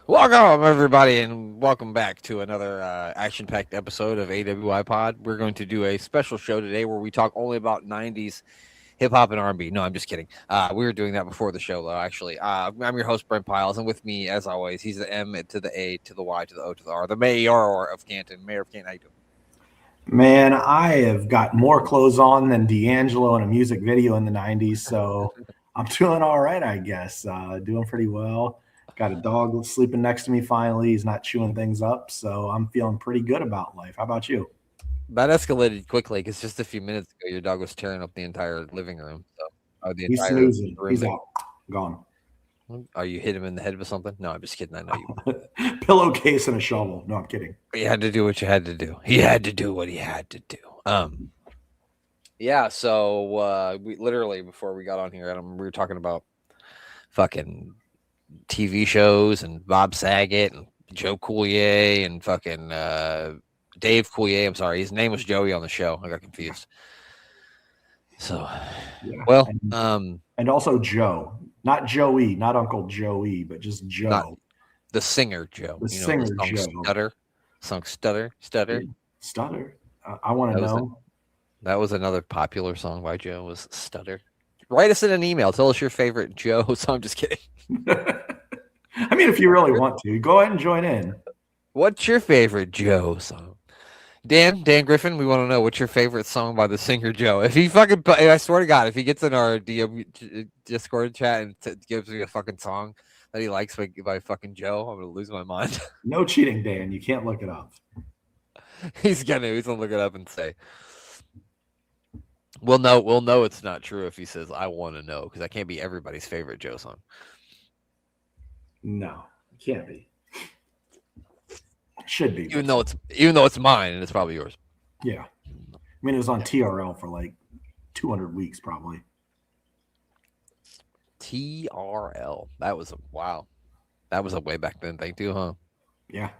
Welcome, everybody, and welcome back to another action-packed episode of AWIPOD. We're going to do a special show today where we talk only about 90s hip-hop and R&B. No, I'm just kidding. We were doing that before the show, though, actually. I'm your host, Brent Piles, and with me, as always, he's the M to the A to the Y to the O to the R, the Mayor of Canton. Mayor of Canton, how you doing? Man, I have got more clothes on than D'Angelo in a music video in the 90s, so I'm doing all right, I guess. Doing pretty well. Got a dog sleeping next to me finally. He's not chewing things up, so I'm feeling pretty good about life. How about you? That escalated quickly because just a few minutes ago, your dog was tearing up the entire living room. The He's entire snoozing. room. He's out. Gone. Are you hit him in the head with something? No, I'm just kidding. I know you. Pillowcase and a shovel. No, I'm kidding. You had to do what you had to do. He had to do what he had to do. Yeah. So we literally before we got on here, we were talking about fucking TV shows and Bob Saget and Joe Coulier and fucking Dave Coulier. I'm sorry, his name was Joey on the show. I got confused. So, Yeah. well, and also Joe, not Joey, not Uncle Joey, but just Joe, the singer Joe. The singer Joe. Stutter. I want to know. That was another popular song by Joe. Was Stutter. Write us in an email. Tell us your favorite Joe song. I'm just kidding. I mean, if you really want to, go ahead and join in. What's your favorite Joe song? Dan Griffin, we want to know what's your favorite song by the singer Joe. If he fucking, I swear to God, if he gets in our Discord chat and gives me a fucking song that he likes by fucking Joe, I'm gonna lose my mind. No cheating, Dan. You can't look it up. He's gonna look it up and say, we'll know it's not true if he says I want to know, because that can't be everybody's favorite Joe song. No, it can't be. It should be. Even though it's mine and it's probably yours. Yeah. I mean, it was on TRL for like 200 weeks, probably. TRL. That was a way back then thing too, huh? Yeah.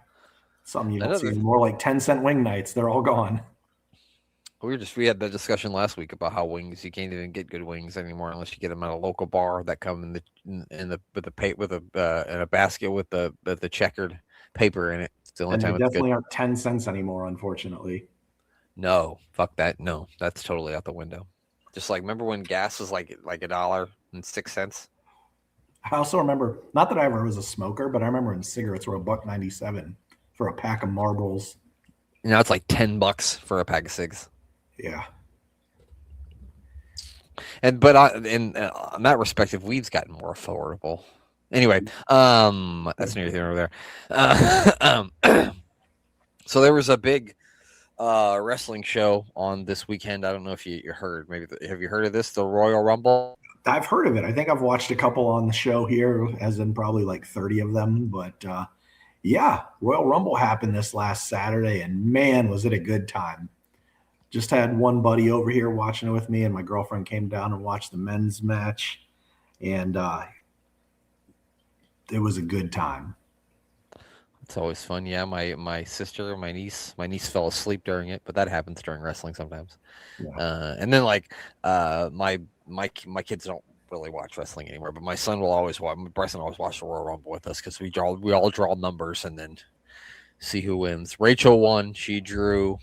Something you don't see more, like 10-cent wing nights. They're all gone. We had that discussion last week about how wings, you can't even get good wings anymore unless you get them at a local bar that come in a basket with the checkered paper in it. It's the only and time they it's definitely good. aren't 10 cents anymore, unfortunately. No, fuck that. No, that's totally out the window. Just like, remember when gas was like $1.06? I also remember, not that I ever was a smoker, but I remember when cigarettes were $1.97 for a pack of Marlboros. Now it's like $10 for a pack of cigs. Yeah. But in that respect, weed's gotten more affordable. Anyway, that's neither here nor there. So there was a big wrestling show on this weekend. I don't know if you heard. Maybe have you heard of this? The Royal Rumble. I've heard of it. I think I've watched a couple on the show here, as in probably like 30 of them. But yeah, Royal Rumble happened this last Saturday, and man, was it a good time. Just had one buddy over here watching it with me, and my girlfriend came down and watched the men's match, and it was a good time. It's always fun. Yeah, my sister, my niece fell asleep during it, but that happens during wrestling sometimes. Yeah. And then like my kids don't really watch wrestling anymore, but my son will always watch. Bryson always watch the Royal Rumble with us because we all draw numbers and then see who wins. Rachel won. She drew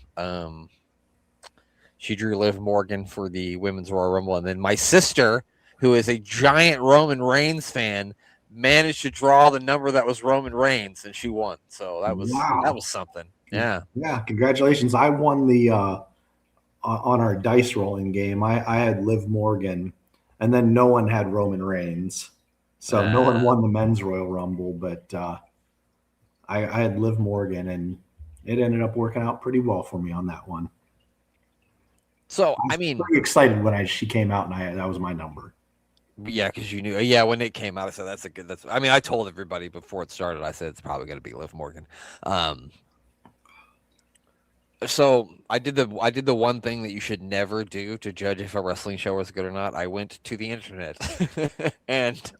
Liv Morgan for the women's Royal Rumble, and then my sister, who is a giant Roman Reigns fan, managed to draw the number that was Roman Reigns, and she won. So that was something. Yeah. Yeah. Congratulations. I won the on our dice rolling game. I had Liv Morgan, and then no one had Roman Reigns. So no one won the men's Royal Rumble, but I had Liv Morgan, and it ended up working out pretty well for me on that one. So I was pretty excited when she came out, and that was my number. Yeah, because you knew. Yeah, when it came out, I said that's a good. I mean, I told everybody before it started. I said it's probably going to be Liv Morgan. So I did the one thing that you should never do to judge if a wrestling show was good or not. I went to the internet, and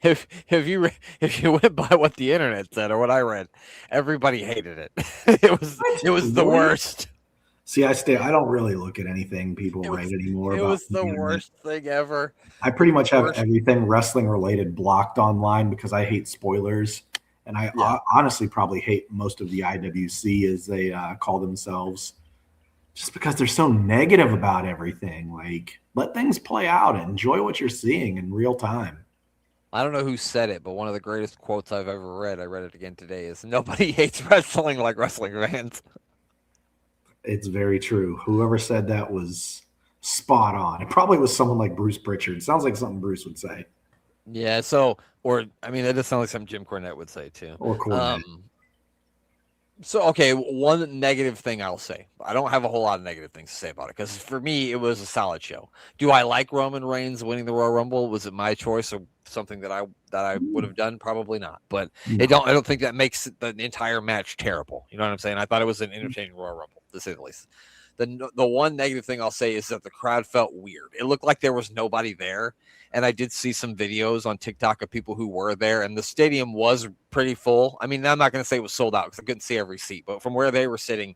if you went by what the internet said or what I read, everybody hated it. It was the worst. See, I don't really look at anything people It write was anymore it about was the the internet. worst thing ever. I pretty much have Worst. everything wrestling related blocked online because I hate spoilers. And I Yeah. honestly probably hate most of the IWC as they call themselves, just because they're so negative about everything. Like, let things play out and enjoy what you're seeing in real time. I don't know who said it, but one of the greatest quotes I've ever read, I read it again today, is nobody hates wrestling like wrestling fans. It's very true. Whoever said that was spot on. It probably was someone like Bruce Pritchard. Sounds like something Bruce would say, Yeah, so or I mean that does sound like something Jim Cornette would say too. or Cornette. So okay, one negative thing I'll say. I don't have a whole lot of negative things to say about it because for me it was a solid show. Do I like Roman Reigns winning the Royal Rumble? Was it my choice or something that I would have done? Probably not. But No. I don't think that makes the entire match terrible. You know what I'm saying? I thought it was an entertaining Royal Rumble, to say the least. The one negative thing I'll say is that the crowd felt weird. It looked like there was nobody there, and I did see some videos on TikTok of people who were there, and the stadium was pretty full. I mean, I'm not going to say it was sold out because I couldn't see every seat, but from where they were sitting,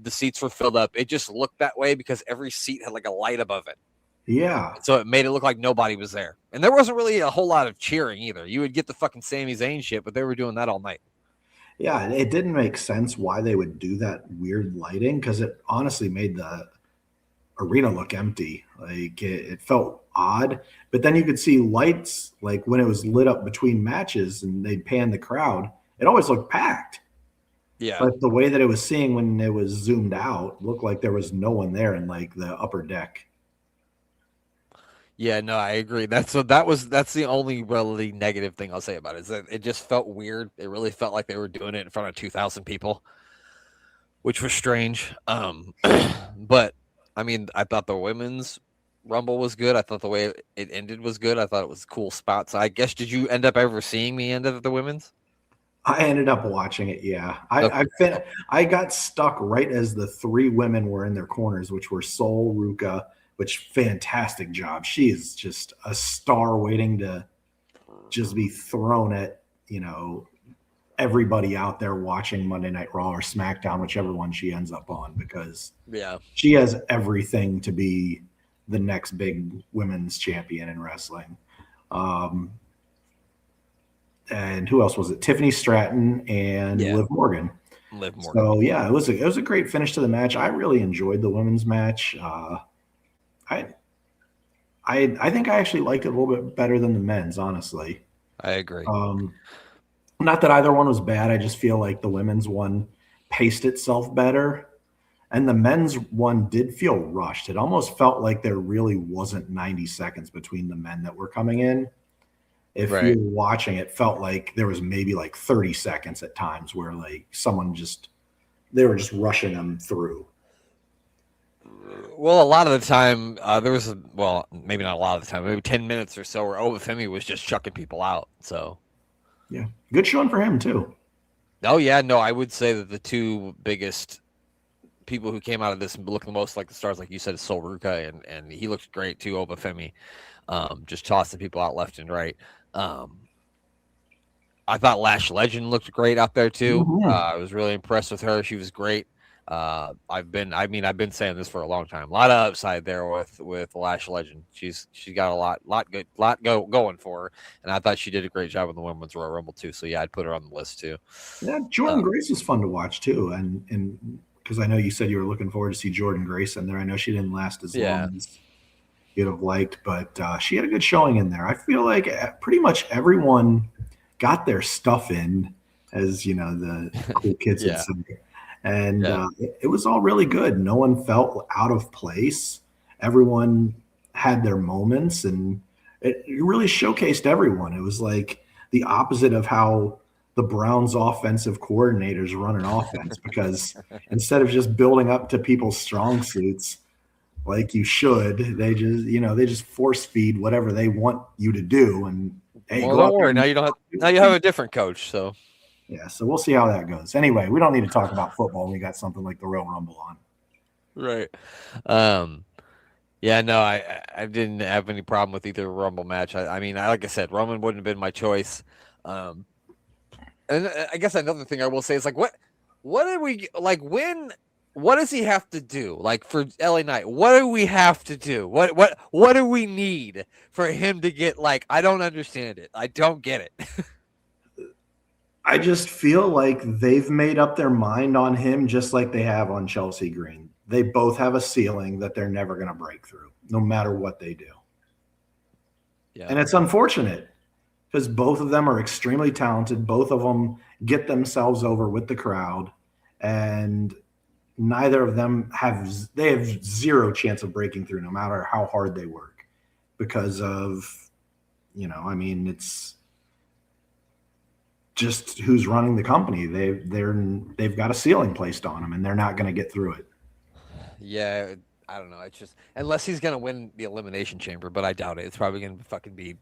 the seats were filled up. It just looked that way because every seat had like a light above it. Yeah. So it made it look like nobody was there. And there wasn't really a whole lot of cheering either. You would get the fucking Sami Zayn shit, but they were doing that all night. Yeah. It didn't make sense why they would do that weird lighting because it honestly made the arena look empty. Like it felt odd. But then you could see lights like when it was lit up between matches and they'd pan the crowd, it always looked packed. Yeah. But the way that it was seeing when it was zoomed out looked like there was no one there in like the upper deck. Yeah, no, I agree. That's the only really negative thing I'll say about it is that it just felt weird. It really felt like they were doing it in front of 2,000 people, which was strange. But I mean, I thought the women's Rumble was good. I thought the way it ended was good. I thought it was cool spots. I guess did you end up ever seeing the end of the women's? I ended up watching it. Yeah, Okay. I got stuck right as the three women were in their corners, which were Sol Ruka, which fantastic job. She is just a star waiting to just be thrown at everybody out there watching Monday Night Raw or SmackDown, whichever one she ends up on, because Yeah. she has everything to be the next big women's champion in wrestling. Um, and who else was it? Tiffany Stratton and Yeah. Liv Morgan. Liv Morgan. So yeah, it was a great finish to the match. I really enjoyed the women's match. I I think I actually liked it a little bit better than the men's, honestly. I agree. Not that either one was bad. I just feel like the women's one paced itself better. And the men's one did feel rushed. It almost felt like there really wasn't 90 seconds between the men that were coming in. If Right. you're watching, it felt like there was maybe like 30 seconds at times where like they were just rushing them through. Well, a lot of the time, maybe not a lot of the time, maybe 10 minutes or so where Obafemi was just chucking people out. So, Yeah. Good showing for him too. oh, yeah, no, I would say that the two biggest people who came out of this looking the most like the stars, like you said, is Sol Ruka, and he looked great too, Obafemi, just tossing people out left and right. I thought Lash Legend looked great out there too. Mhm. I was really impressed with her. She was great. I've been saying this for a long time. A lot of upside there with Lash Legend. She's got a lot going for her, and I thought she did a great job in the Women's Royal Rumble too. So yeah, I'd put her on the list too. Yeah, Jordan Grace was fun to watch too, and because I know you said you were looking forward to see Jordan Grace in there. I know she didn't last as long as you'd have liked, but she had a good showing in there. I feel like pretty much everyone got their stuff in, as you know, the cool kids would say, and it was all really good. No one felt out of place. Everyone had their moments, and it really showcased everyone. It was like the opposite of how the Browns offensive coordinators run an offense, because instead of just building up to people's strong suits like you should, they just force feed whatever they want you to do. And hey, well, don't worry. Now you have a different coach. So yeah, so we'll see how that goes. Anyway, we don't need to talk about football. We got something like the Royal Rumble on. right. Yeah, no, I didn't have any problem with either Rumble match. I mean, like I said, Roman wouldn't have been my choice. And I guess another thing I will say is like, what did we like when what does he have to do? Like for LA Knight, what do we have to do? What do we need for him to get like? I don't understand it. I don't get it. I just feel like they've made up their mind on him just like they have on Chelsea Green. They both have a ceiling that they're never going to break through, no matter what they do. Yeah. And it's unfortunate because both of them are extremely talented. Both of them get themselves over with the crowd, and neither of them have zero chance of breaking through, no matter how hard they work, because of, I mean, it's just who's running the company. They've got a ceiling placed on them, and thgoing to get through it. Yeah, I don't know. It's just unless he's gonna win the Elimination Chamber, but I doubt it. It's probably gonna fucking be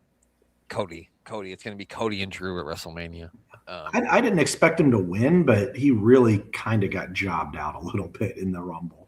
Cody. It's gonna be Cody and Drew at WrestleMania. I didn't expect him to win, but he really kind of got jobbed out a little bit in the Rumble.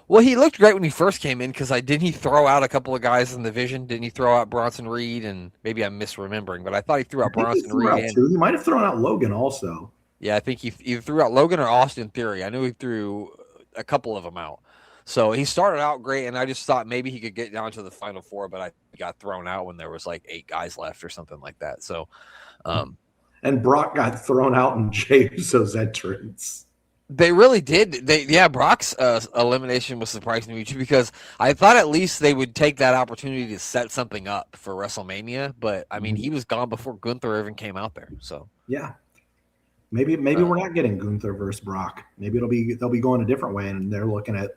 Well, he looked great when he first came in because didn't he throw out a couple of guys in the Vision? Didn't he throw out Bronson Reed? And maybe I'm misremembering, but I thought he threw out Bronson Reed. He might have thrown out Logan also. Yeah, I think he either threw out Logan or Austin Theory. I knew he threw a couple of them out. So he started out great, and I just thought maybe he could get down to the final four, but I got thrown out when there was like 8 guys left or something like that. So, and Brock got thrown out in Jey Uso's entrance. They really did. Brock's elimination was surprising to me too because I thought at least they would take that opportunity to set something up for WrestleMania. But I mean, he was gone before Gunther even came out there. So yeah, maybe we're not getting Gunther versus Brock. Maybe they'll be going a different way, and they're looking at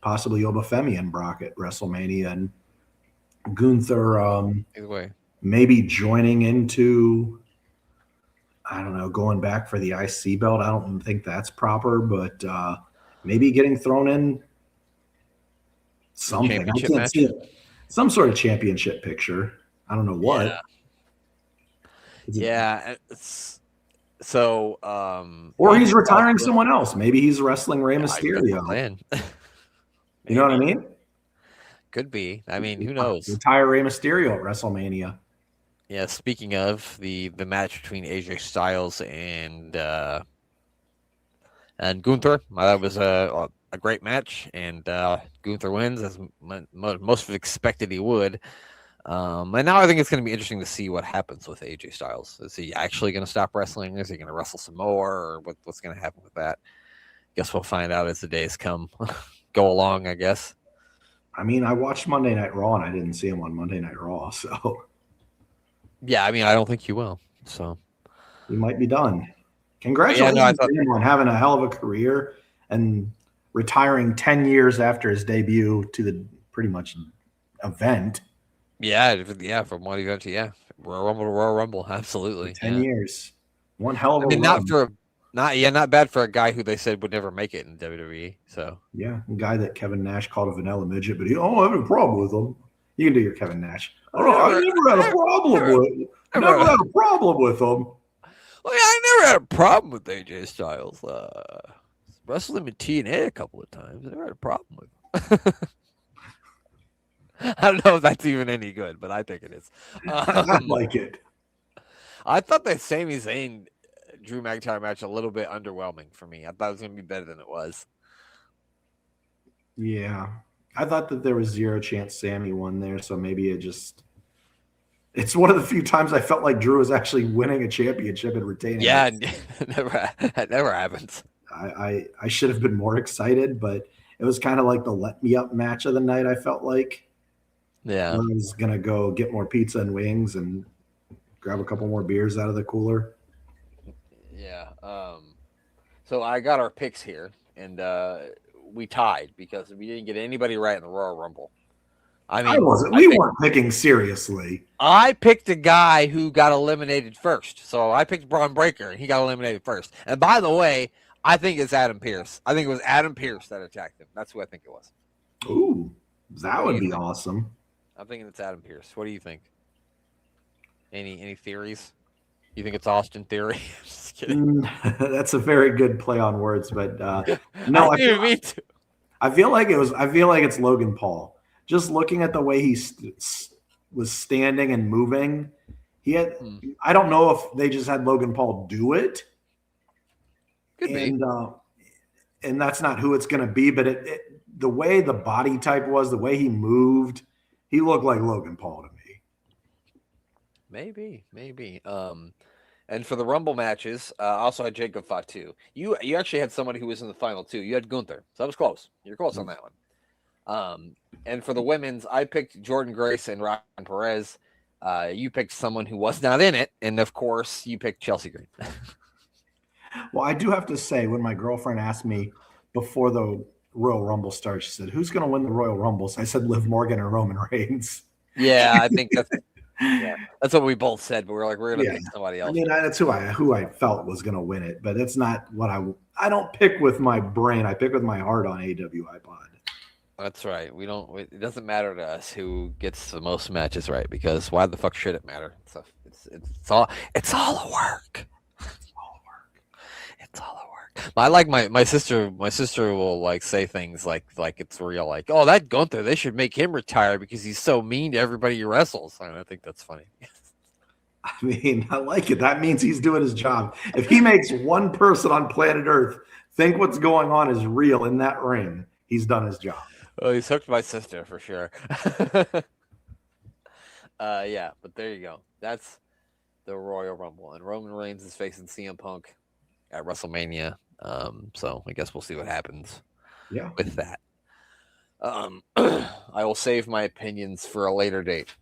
possibly Obafemi and Brock at WrestleMania, and Gunther maybe joining into, I don't know, going back for the IC belt. I don't think that's proper, but maybe getting thrown in something. I can't see it. Some sort of championship picture. I don't know what. Yeah. So, or he's retiring someone else. Maybe he's wrestling Rey Mysterio. You know what I mean? Could be. I mean, who knows? Retire Rey Mysterio at WrestleMania. Yeah, speaking of the match between AJ Styles and Gunther, that was a great match, and Gunther wins as most expected he would. And now I think it's going to be interesting to see what happens with AJ Styles. Is he actually going to stop wrestling? Is he going to wrestle some more, or what's going to happen with that? Guess we'll find out as the days go along, I guess. I mean, I watched Monday Night Raw, and I didn't see him on Monday Night Raw, so. Yeah, I mean, I don't think you will. So he might be done. Congratulations to him on having a hell of a career and retiring 10 years after his debut to the pretty much event. Yeah, from one event to Royal Rumble, absolutely. 10 years, one hell of a. I mean, not bad for a guy who they said would never make it in WWE. So yeah, a guy that Kevin Nash called a vanilla midget, but he don't have a problem with him. You can do your Kevin Nash. I never had a problem with him. Well, yeah, I never had a problem with AJ Styles. Wrestled him in TNA a couple of times. I never had a problem with him. I don't know if that's even any good, but I think it is. I like it. I thought the Sami Zayn Drew McIntyre match a little bit underwhelming for me. I thought it was going to be better than it was. Yeah. I thought that there was zero chance Sammy won there, so maybe it's one of the few times I felt like Drew was actually winning a championship and retaining it. Yeah, that never happens. I should have been more excited, but it was kind of like the let me up match of the night, I felt like. Yeah. I was going to go get more pizza and wings and grab a couple more beers out of the cooler. Yeah. So I got our picks here, and we tied because we didn't get anybody right in the Royal Rumble. I mean, we weren't picking seriously. I picked a guy who got eliminated first. So I picked Braun Breaker, and he got eliminated first. And by the way, I think it's Adam Pearce. I think it was Adam Pearce that attacked him. That's who I think it was. Ooh, that would be awesome. I'm thinking it's Adam Pearce. What do you think? Any theories? You think it's Austin Theory? Just kidding. That's a very good play on words, but no, I feel like it's Logan Paul. Just looking at the way he was standing and moving, he had. I don't know if they just had Logan Paul do it. Could be. and that's not who it's going to be. But the way the body type was, the way he moved, he looked like Logan Paul to me. Maybe. And for the Rumble matches, also had Jacob Fatu. You actually had somebody who was in the final two. You had Gunther, so that was close. You're close on that one. And for the women's, I picked Jordan Grace and Ryan Perez. You picked someone who was not in it, and of course, you picked Chelsea Green. Well, I do have to say, when my girlfriend asked me before the Royal Rumble starts, she said, "Who's going to win the Royal Rumbles?" I said, "Liv Morgan or Roman Reigns." Yeah, I think that's what we both said. But we're like, we're going to pick somebody else. I mean, that's who I felt was going to win it, but it's not what I don't pick with my brain. I pick with my heart on AWIPOD. That's right. It doesn't matter to us who gets the most matches right, because why the fuck should it matter? So it's all a work. It's all a work. I like my sister. My sister will like say things like it's real. Like, oh, that Gunther, they should make him retire because he's so mean to everybody he wrestles. And I think that's funny. I mean, I like it. That means he's doing his job. If he makes one person on planet Earth think what's going on is real in that ring, he's done his job. Well, he's hooked my sister for sure. Yeah, but there you go. That's the Royal Rumble, and Roman Reigns is facing CM Punk at WrestleMania. So I guess we'll see what happens. Yeah. With that. I will save my opinions for a later date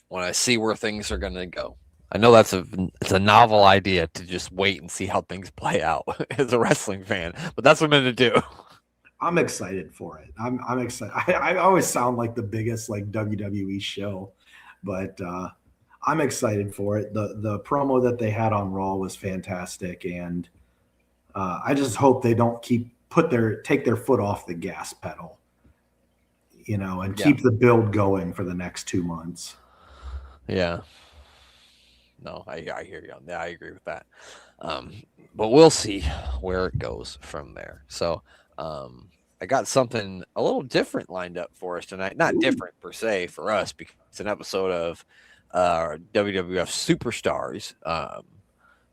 when I see where things are going to go. I know it's a novel idea to just wait and see how things play out as a wrestling fan, but that's what I'm going to do. I'm excited for it. I'm excited. I always sound like the biggest like WWE show, but I'm excited for it. The promo that they had on Raw was fantastic, and I just hope they don't take their foot off the gas pedal, and keep the build going for the next 2 months. Yeah. No, I hear you. Yeah, I agree with that. But we'll see where it goes from there. So, I got something a little different lined up for us tonight. Not different per se for us, because it's an episode of WWF Superstars,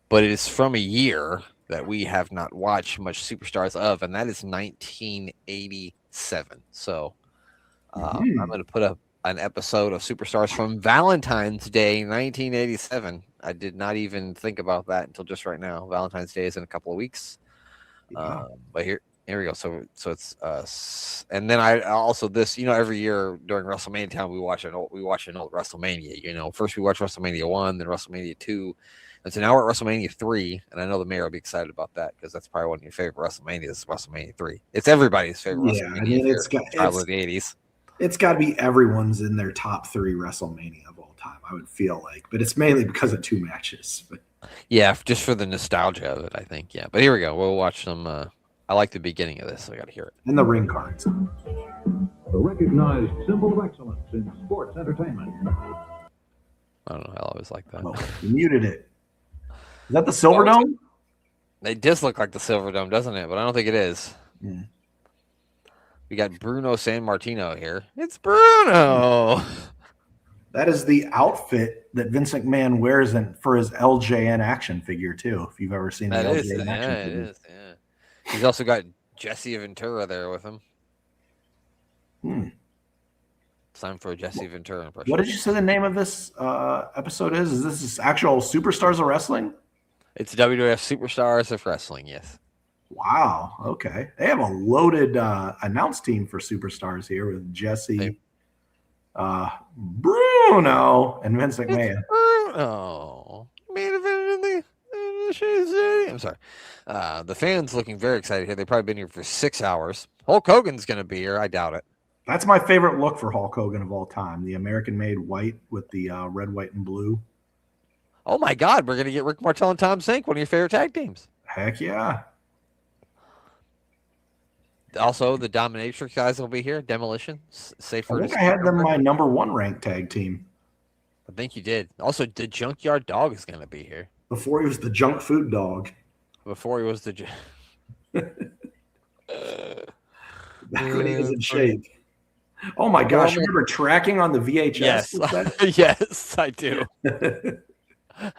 but it is from a year that we have not watched much Superstars of, and that is 1987. So I'm going to put up an episode of Superstars from Valentine's Day 1987. I did not even think about that until just right now. Valentine's Day is in a couple of weeks. But here we go. So it's and then I also this, every year during WrestleMania time we watch an old WrestleMania. First we watch WrestleMania 1, then WrestleMania 2, and so now we're at WrestleMania 3, and I know the mayor will be excited about that because that's probably one of your favorite WrestleManias, WrestleMania 3. It's everybody's favorite WrestleMania. I mean, it's of the 80s. It's got to be everyone's in their top 3 WrestleMania of all time, I would feel like, but it's mainly because of 2 matches. But yeah, just for the nostalgia of it, I think. Yeah, but here we go. We'll watch some. I like the beginning of this. So I got to hear it. And the ring cards. A recognized symbol of excellence in sports entertainment. I don't know. I always like that. Oh, you muted it. Is that the Silverdome? It does look like the Silverdome, doesn't it? But I don't think it is. Yeah. We got Bruno Sammartino here. It's Bruno. That is the outfit that Vince McMahon wears for his LJN action figure, too, if you've ever seen the LJN action figure. It is, yeah. He's also got Jesse Ventura there with him. It's time for a Jesse Ventura impression. What did you say the name of this episode is? Is this actual Superstars of Wrestling? It's WWF Superstars of Wrestling, yes. Wow. Okay. They have a loaded announce team for Superstars here with Jesse, Bruno, and Vince McMahon. Bruno. I'm sorry. The fans looking very excited here. They've probably been here for 6 hours. Hulk Hogan's going to be here. I doubt it. That's my favorite look for Hulk Hogan of all time. The American-made white with the red, white, and blue. Oh, my God. We're going to get Rick Martel and Tom Zink, one of your favorite tag teams. Heck yeah. Also, the Dominatrix guys will be here. Demolition. I think I had them my number 1 ranked tag team. I think you did. Also, the Junkyard Dog is going to be here. Before he was the junk food dog. Before he was the... Back when he was in shape. Oh, my gosh. Remember tracking on the VHS? Yes. Yes, I do.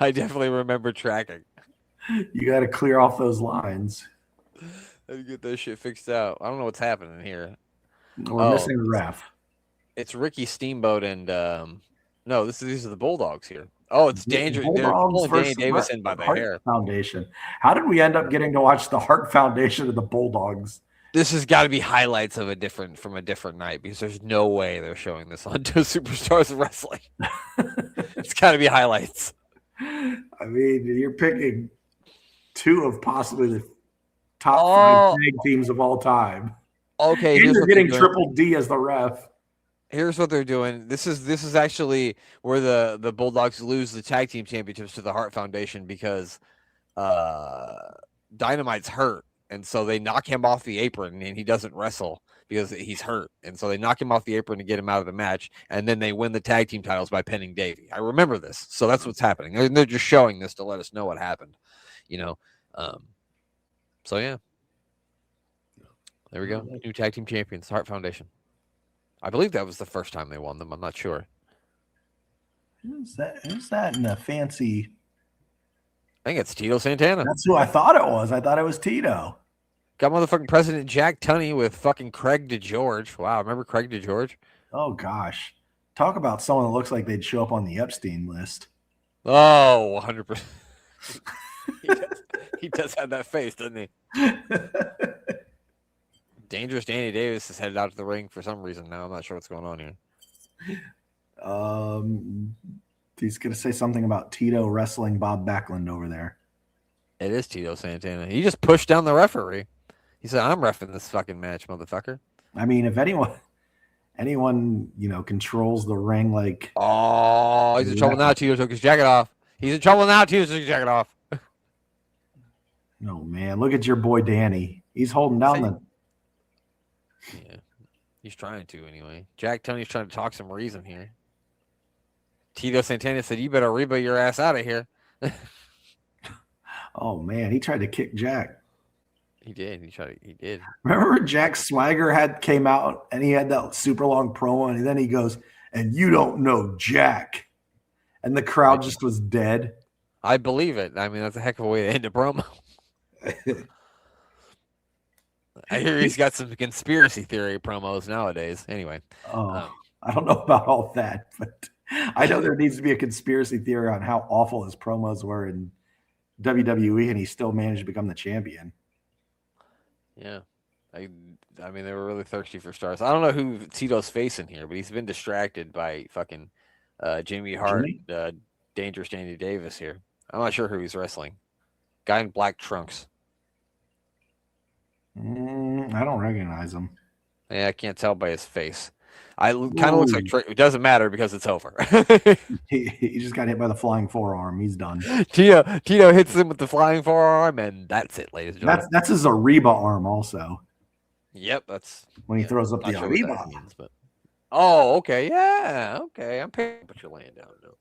I definitely remember tracking. You got to clear off those lines. Let me get that shit fixed out. I don't know what's happening here. We're missing a ref. It's Ricky Steamboat and no, these are the Bulldogs here. Oh, it's dangerous. They're Bulldogs pulling Danny versus Davis in by the Hart hair. Foundation. How did we end up getting to watch the Hart Foundation of the Bulldogs? This has got to be highlights of from a different night because there's no way they're showing this on Two Superstars of Wrestling. It's got to be highlights. I mean, you're picking two of possibly the top 5 tag teams of all time. Okay, and you're getting Triple D as the ref. Here's what they're doing. This is actually where the Bulldogs lose the tag team championships to the Hart Foundation because Dynamite's hurt, and so they knock him off the apron, and he doesn't wrestle because he's hurt, and so they knock him off the apron to get him out of the match, and then they win the tag team titles by pinning Davey. I remember this, so that's what's happening. And they're just showing this to let us know what happened, So yeah, there we go. New tag team champions, Hart Foundation. I believe that was the first time they won them. I'm not sure. Who's that in the fancy? I think it's Tito Santana. That's who I thought it was. I thought it was Tito. Got motherfucking President Jack Tunney with fucking Craig DeGeorge. Wow, remember Craig DeGeorge? Oh, gosh. Talk about someone that looks like they'd show up on the Epstein list. Oh, 100%. He does have that face, doesn't he? Dangerous Danny Davis is headed out to the ring for some reason now. I'm not sure what's going on here. He's going to say something about Tito wrestling Bob Backlund over there. It is Tito Santana. He just pushed down the referee. He said, I'm reffing this fucking match, motherfucker. I mean, if anyone, controls the ring like... Oh, he's in trouble now. Tito took his jacket off. He's in trouble now. Tito took his jacket off. No, man. Look at your boy Danny. He's holding down the... Yeah, he's trying to anyway. Jack Tunney's trying to talk some reason here. Tito Santana said, "You better Reba your ass out of here." Oh man, he tried to kick Jack. He did. He did. Remember Jack Swagger came out and he had that super long promo, and then he goes, "And you don't know Jack," and the crowd just was dead. I believe it. I mean, that's a heck of a way to end a promo. I hear he's got some conspiracy theory promos nowadays. Anyway. I don't know about all that, but I know there needs to be a conspiracy theory on how awful his promos were in WWE, and he still managed to become the champion. Yeah. I mean, they were really thirsty for stars. I don't know who Tito's facing here, but he's been distracted by fucking Jimmy Hart, Dangerous Danny Davis here. I'm not sure who he's wrestling. Guy in black trunks. I don't recognize him. Yeah, I can't tell by his face. Kind of looks like it doesn't matter because it's over. he just got hit by the flying forearm. He's done. Tito hits him with the flying forearm, and that's it, ladies and gentlemen. That's his Ariba arm also. Yep, that's when he throws up the Ariba. Means, but... Oh, okay, yeah, okay. I'm paying, but you're laying down. No.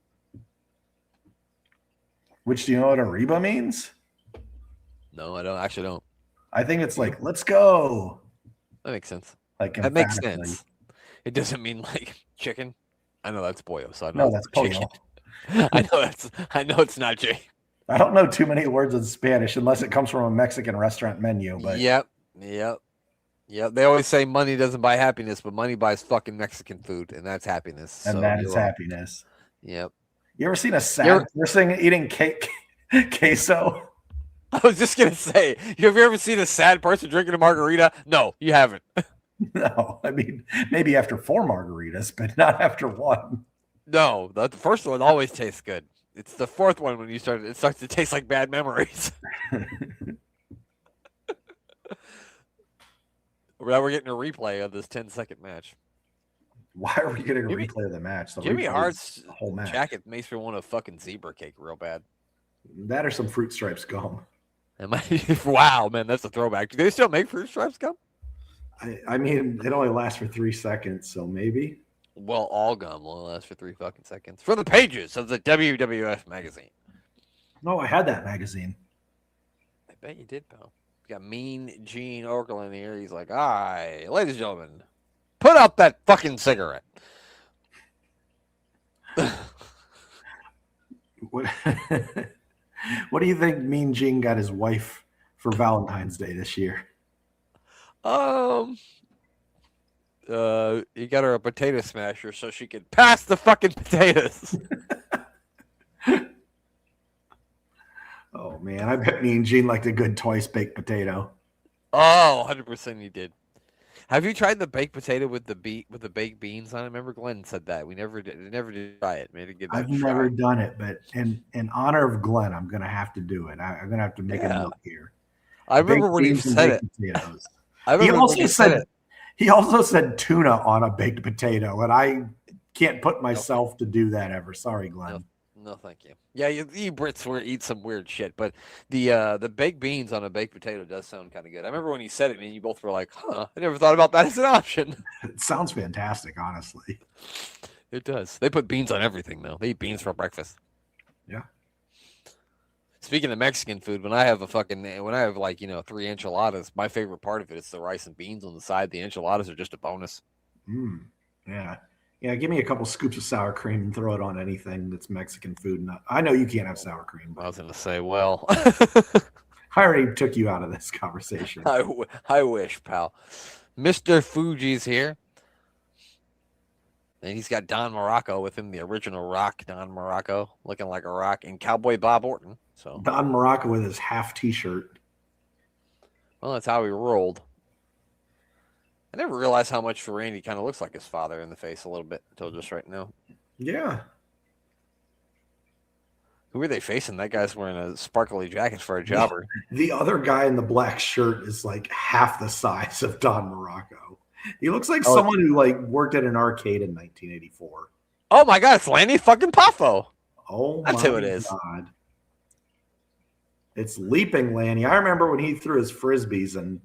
Which, do you know what Ariba means? No, I don't. I think it's like, let's go. That makes sense. Like that makes sense. It doesn't mean like chicken. I know that's pollo, so I know that's pollo. I know it's not chicken. I don't know too many words in Spanish unless it comes from a Mexican restaurant menu. But Yep. They always say money doesn't buy happiness, but money buys fucking Mexican food, and that's happiness. And that is happiness. Yep. You ever seen a sad person eating queso? I was just gonna say, have you ever seen a sad person drinking a margarita? No, you haven't. No, I mean maybe after 4 margaritas, but not after 1. No, the first one always tastes good. It's the 4th one when it starts to taste like bad memories. Now we're getting a replay of this 10-second match. Why are we getting a replay of the match? Jimmy Hart's whole match jacket makes me want a fucking zebra cake real bad. That or some Fruit Stripes gum. Wow, man, that's a throwback. Do they still make Fruit Stripes gum? I mean, it only lasts for 3 seconds, so maybe. Well, all gum will last for 3 fucking seconds. From the pages of the WWF magazine. No, I had that magazine. I bet you did, pal. You got Mean Gene Okerlund here. He's like, all right, ladies and gentlemen, put up that fucking cigarette. What do you think Mean Gene got his wife for Valentine's Day this year? He got her a potato smasher so she could pass the fucking potatoes. Oh man, I bet me and Gene liked a good twice baked potato. Oh, 100% you did. Have you tried the baked potato with the baked beans on it? Remember Glenn said that. We never did try it. Made it get I've never done it, but in honor of Glenn, I'm gonna have to do it. I'm gonna have to make a note here. I remember when he said it. Potatoes. I remember when he said it. He also said tuna on a baked potato, and I can't put myself to do that ever. Sorry, Glenn. No, thank you. Yeah, you Brits eat some weird shit, but the baked beans on a baked potato does sound kind of good. I remember when he said it, and you both were like, "Huh? I never thought about that as an option." It sounds fantastic, honestly. It does. They put beans on everything, though. They eat beans for breakfast. Yeah. Speaking of Mexican food, when I have like 3 enchiladas, my favorite part of it is the rice and beans on the side. The enchiladas are just a bonus. Yeah. Yeah, give me a couple scoops of sour cream and throw it on anything that's Mexican food. I know you can't have sour cream. I was going to say, well, I already took you out of this conversation. I wish, pal. Mr. Fuji's here. And he's got Don Muraco with him, the original Rock, Don Muraco, looking like a rock, and Cowboy Bob Orton. So Don Muraco with his half T-shirt. Well, that's how he rolled. I never realized how much Randy kind of looks like his father in the face a little bit until just right now. Yeah. Who are they facing? That guy's wearing a sparkly jacket for a jobber. The other guy in the black shirt is like half the size of Don Muraco. He looks like someone who worked at an arcade in 1984. Oh my God, it's Lanny fucking Poffo. Oh, that's who it is. God. It's Leaping Lanny. I remember when he threw his frisbees, and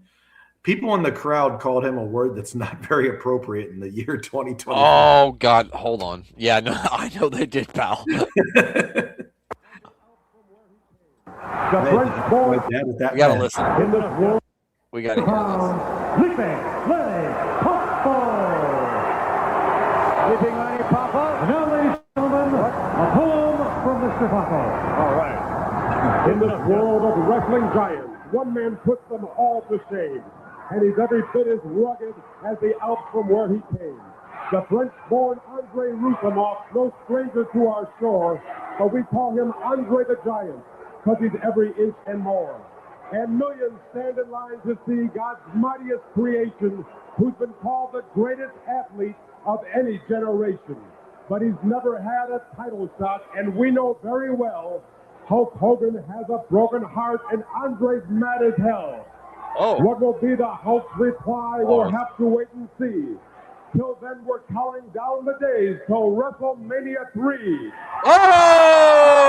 people in the crowd called him a word that's not very appropriate in the year 2020. Oh God, hold on. Yeah, no, I know they did, pal. The French boy. We gotta listen. We gotta hear this. Leaping Lanny Poffo. Now, ladies and gentlemen, a poem from Mr. Poffo. All right. In this world of wrestling giants, one man puts them all to shame, and he's every bit as rugged as the Alps from where he came. The French-born Andre Roussimoff, no stranger to our shore, but we call him Andre the Giant, because he's every inch and more. And millions stand in line to see God's mightiest creation, who's been called the greatest athlete of any generation. But he's never had a title shot, and we know very well Hulk Hogan has a broken heart, and Andre's mad as hell. Oh. What will be the Hulk's reply? We'll have to wait and see. Till then, we're counting down the days till WrestleMania III. Oh!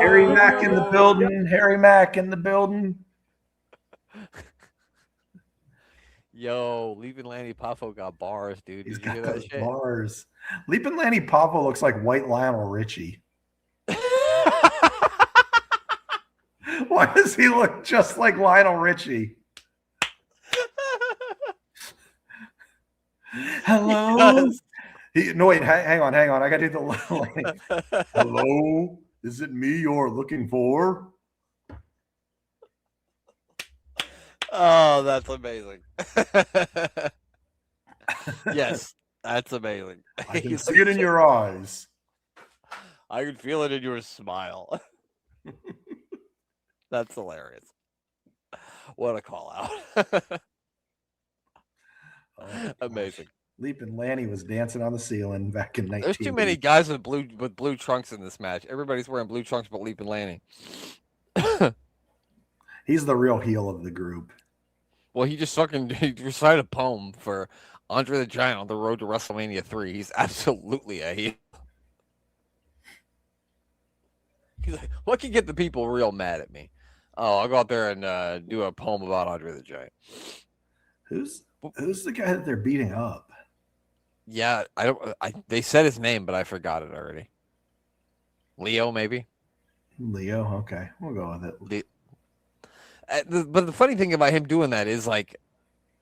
Harry Mack in the building. Harry Mack in the building. Yo, Leaping Lanny Poffo got bars, dude. He's Did you hear got that those shit? bars. Leaping Lanny Poffo looks like white Lionel Richie. Why does he look just like Lionel Richie? Hello? No, wait, hang on. I got to do the hello? Is it me you're looking for? Oh, that's amazing. Yes, that's amazing. I can see it in your eyes. I can feel it in your smile. That's hilarious. What a call out. Amazing. Leaping Lanny was dancing on the ceiling back in 1980. There's too many guys with blue trunks in this match. Everybody's wearing blue trunks but Leaping Lanny. He's the real heel of the group. Well, he recited a poem for Andre the Giant on the road to WrestleMania III. He's absolutely a heel. He's like, what can get the people real mad at me? Oh, I'll go out there and do a poem about Andre the Giant. Who's the guy that they're beating up? Yeah, they said his name, but I forgot it already. Leo, maybe? Leo, okay. We'll go with it. But the funny thing about him doing that is, like,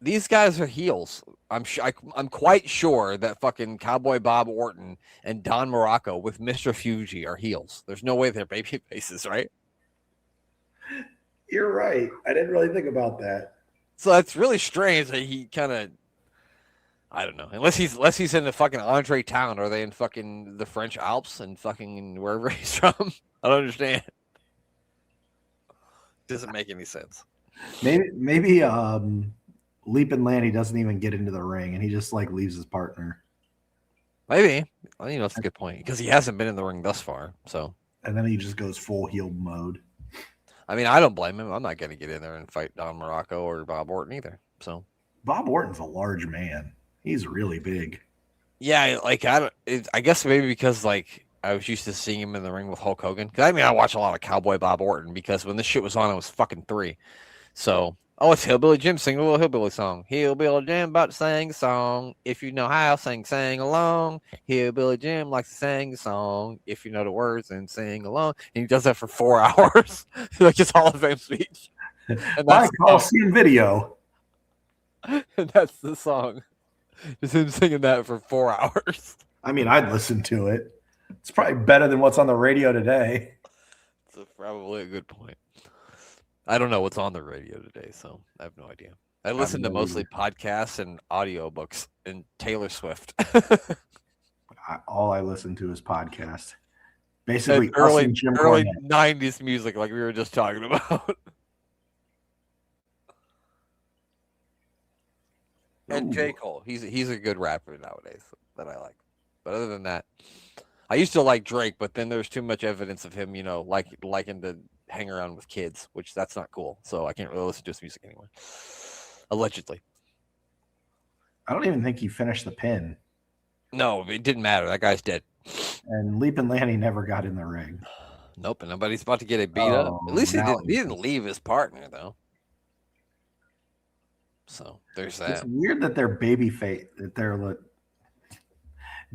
these guys are heels. I'm quite sure that fucking Cowboy Bob Orton and Don Muraco with Mr. Fuji are heels. There's no way they're baby faces, right? You're right. I didn't really think about that. So that's really strange that he kind of, I don't know. Unless he's in the fucking Andre town. Are they in fucking the French Alps and fucking wherever he's from? I don't understand. Doesn't make any sense. Maybe Leaping Lanny doesn't even get into the ring and he just like leaves his partner. Maybe. Well, that's a good point because he hasn't been in the ring thus far. So. And then he just goes full heel mode. I mean, I don't blame him. I'm not going to get in there and fight Don Muraco or Bob Orton either. So. Bob Orton's a large man. He's really big. Yeah, like I guess maybe because like I was used to seeing him in the ring with Hulk Hogan. Because I mean, I watch a lot of Cowboy Bob Orton because when this shit was on, I was fucking 3. So, it's Hillbilly Jim singing a little hillbilly song. Hillbilly Jim about to sing a song. If you know how, sing along. Hillbilly Jim likes to sing a song. If you know the words, then sing along. And he does that for 4 hours, like his Hall of Fame speech. And that's Coliseum video. And that's the song. Just him singing that for 4 hours. I mean, I'd listen to it. It's probably better than what's on the radio today. That's probably a good point. I don't know what's on the radio today, so I have no idea. I listen to mostly podcasts and audiobooks and Taylor Swift. All I listen to is podcasts. Basically, early 90s music like we were just talking about. And J. Cole, he's a good rapper nowadays that I like. But other than that, I used to like Drake, but then there's too much evidence of him, liking to hang around with kids, which that's not cool. So I can't really listen to his music anymore. Allegedly. I don't even think he finished the pin. No, it didn't matter. That guy's dead. And Leaping Lanny never got in the ring. Nope, and nobody's about to get a beat up. At least he didn't leave his partner, though. So there's that. It's weird that they're babyface, that they're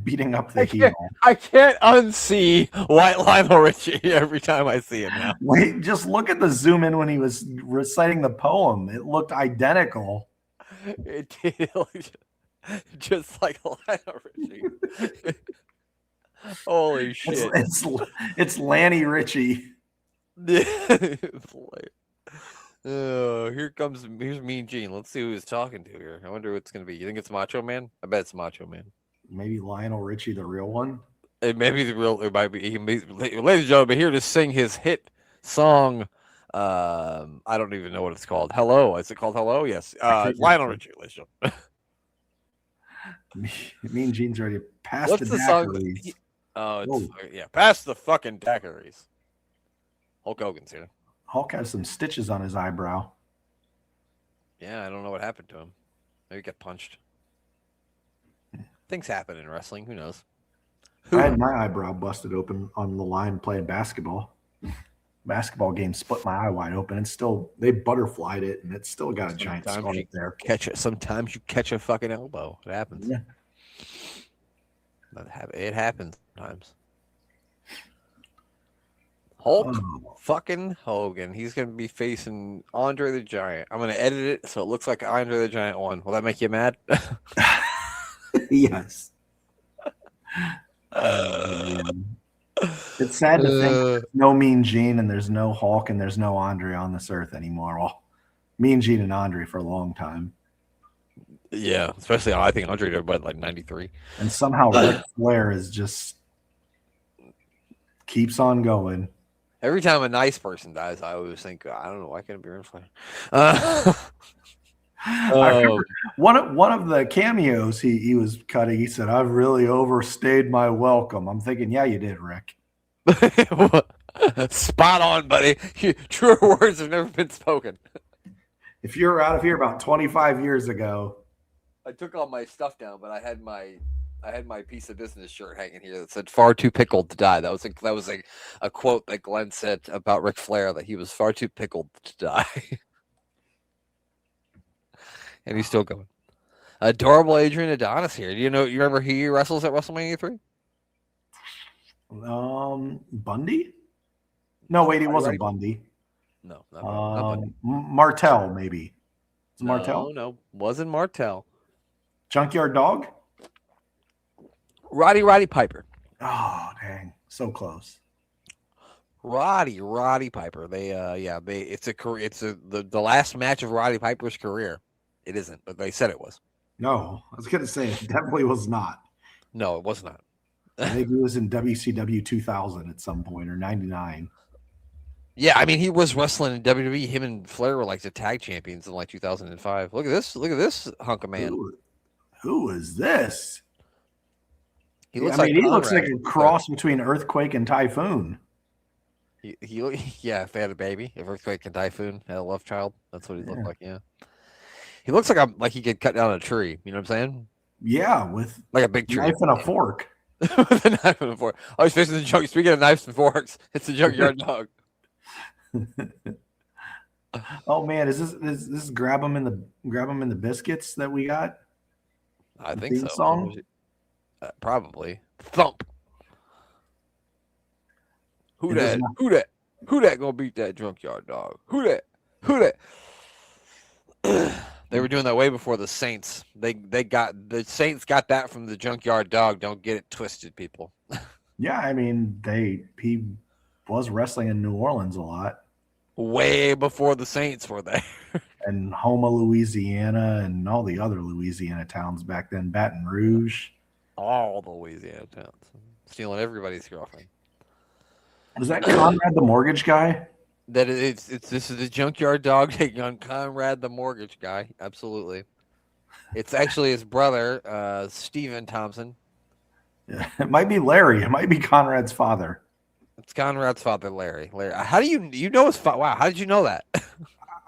beating up the heel. I can't unsee White Lionel Richie every time I see him now. Wait, just look at the zoom in when he was reciting the poem. It looked identical. It did, just like Lionel Richie. Holy shit! It's Lanny Richie. Here's Mean Gene. Let's see who he's talking to here. I wonder what it's gonna be. You think it's Macho Man? I bet it's Macho Man. Maybe Lionel Richie, the real one. It may be the real. It might be. Ladies and gentlemen, here to sing his hit song. I don't even know what it's called. Hello. Is it called Hello? Yes. Lionel Richie. Ladies and gentlemen. Mean Gene's ready to pass What's the daiquiris. Song? Pass the fucking daiquiris. Hulk Hogan's here. Hulk has some stitches on his eyebrow. Yeah, I don't know what happened to him. Maybe he got punched. Things happen in wrestling. Who knows? I had my eyebrow busted open on the line playing basketball. Basketball game split my eye wide open, and still they butterflied it, and it's still got a giant scar there. Sometimes you catch a fucking elbow. It happens. Yeah. It happens sometimes. Hulk fucking Hogan. He's going to be facing Andre the Giant. I'm going to edit it so it looks like Andre the Giant won. Will that make you mad? Yes. It's sad to think there's no Mean Gene and there's no Hulk and there's no Andre on this earth anymore. Well, Mean Gene and Andre for a long time. Yeah, especially I think Andre did about like 93. And somehow Ric Flair is just keeps on going. Every time a nice person dies, I always think, I don't know, why can't it be Ric Flair? I remember one of the cameos he was cutting, he said, "I've really overstayed my welcome." I'm thinking, yeah, you did, Rick. Spot on, buddy. Truer words have never been spoken. If you're out of here about 25 years ago. I took all my stuff down, but I had my piece of business shirt hanging here that said "far too pickled to die." That was a quote that Glenn said about Ric Flair, that he was far too pickled to die. And he's still going. Adorable Adrian Adonis here. You remember he wrestles at WrestleMania III? Bundy? No, wait, he wasn't Bundy. No, not Bundy. Martel, maybe. It's Martel? No, wasn't Martel. Junkyard Dog? Roddy Piper. Oh, dang. So close. Roddy Piper. It's the last match of Roddy Piper's career. It isn't, but they said it was. No, I was going to say it definitely was not. No, it was not. I think he was in WCW 2000 at some point, or 99. Yeah, I mean, he was wrestling in WWE. Him and Flair were like the tag champions in like 2005. Look at this hunk of man. Who is this? He looks he looks like a cross between Earthquake and Typhoon. Yeah, if they had a baby, if Earthquake and Typhoon had a love child, that's what he looked like. Yeah, he looks like he could cut down a tree. You know what I'm saying? Yeah, with like a big tree, knife and a fork. With a knife and a fork. Oh, he's facing the junk. Speaking of knives and forks, it's the Junkyard Dog. Oh man, is this grab him in the biscuits that we got? I think so. Song? Probably thump. Who that gonna beat that Junkyard Dog? Who that? They were doing that way before the Saints. The Saints got that from the Junkyard Dog. Don't get it twisted, people. Yeah, I mean he was wrestling in New Orleans a lot. Way before the Saints were there. And Houma, Louisiana, and all the other Louisiana towns back then. Baton Rouge. All the Louisiana towns. Stealing everybody's girlfriend. Was that Conrad the mortgage guy? This is the Junkyard Dog taking on Conrad the mortgage guy. Absolutely. It's actually his brother, Stephen Thompson. Yeah, it might be Larry. It might be Conrad's father. It's Conrad's father, Larry. How do you know his father? Wow, how did you know that?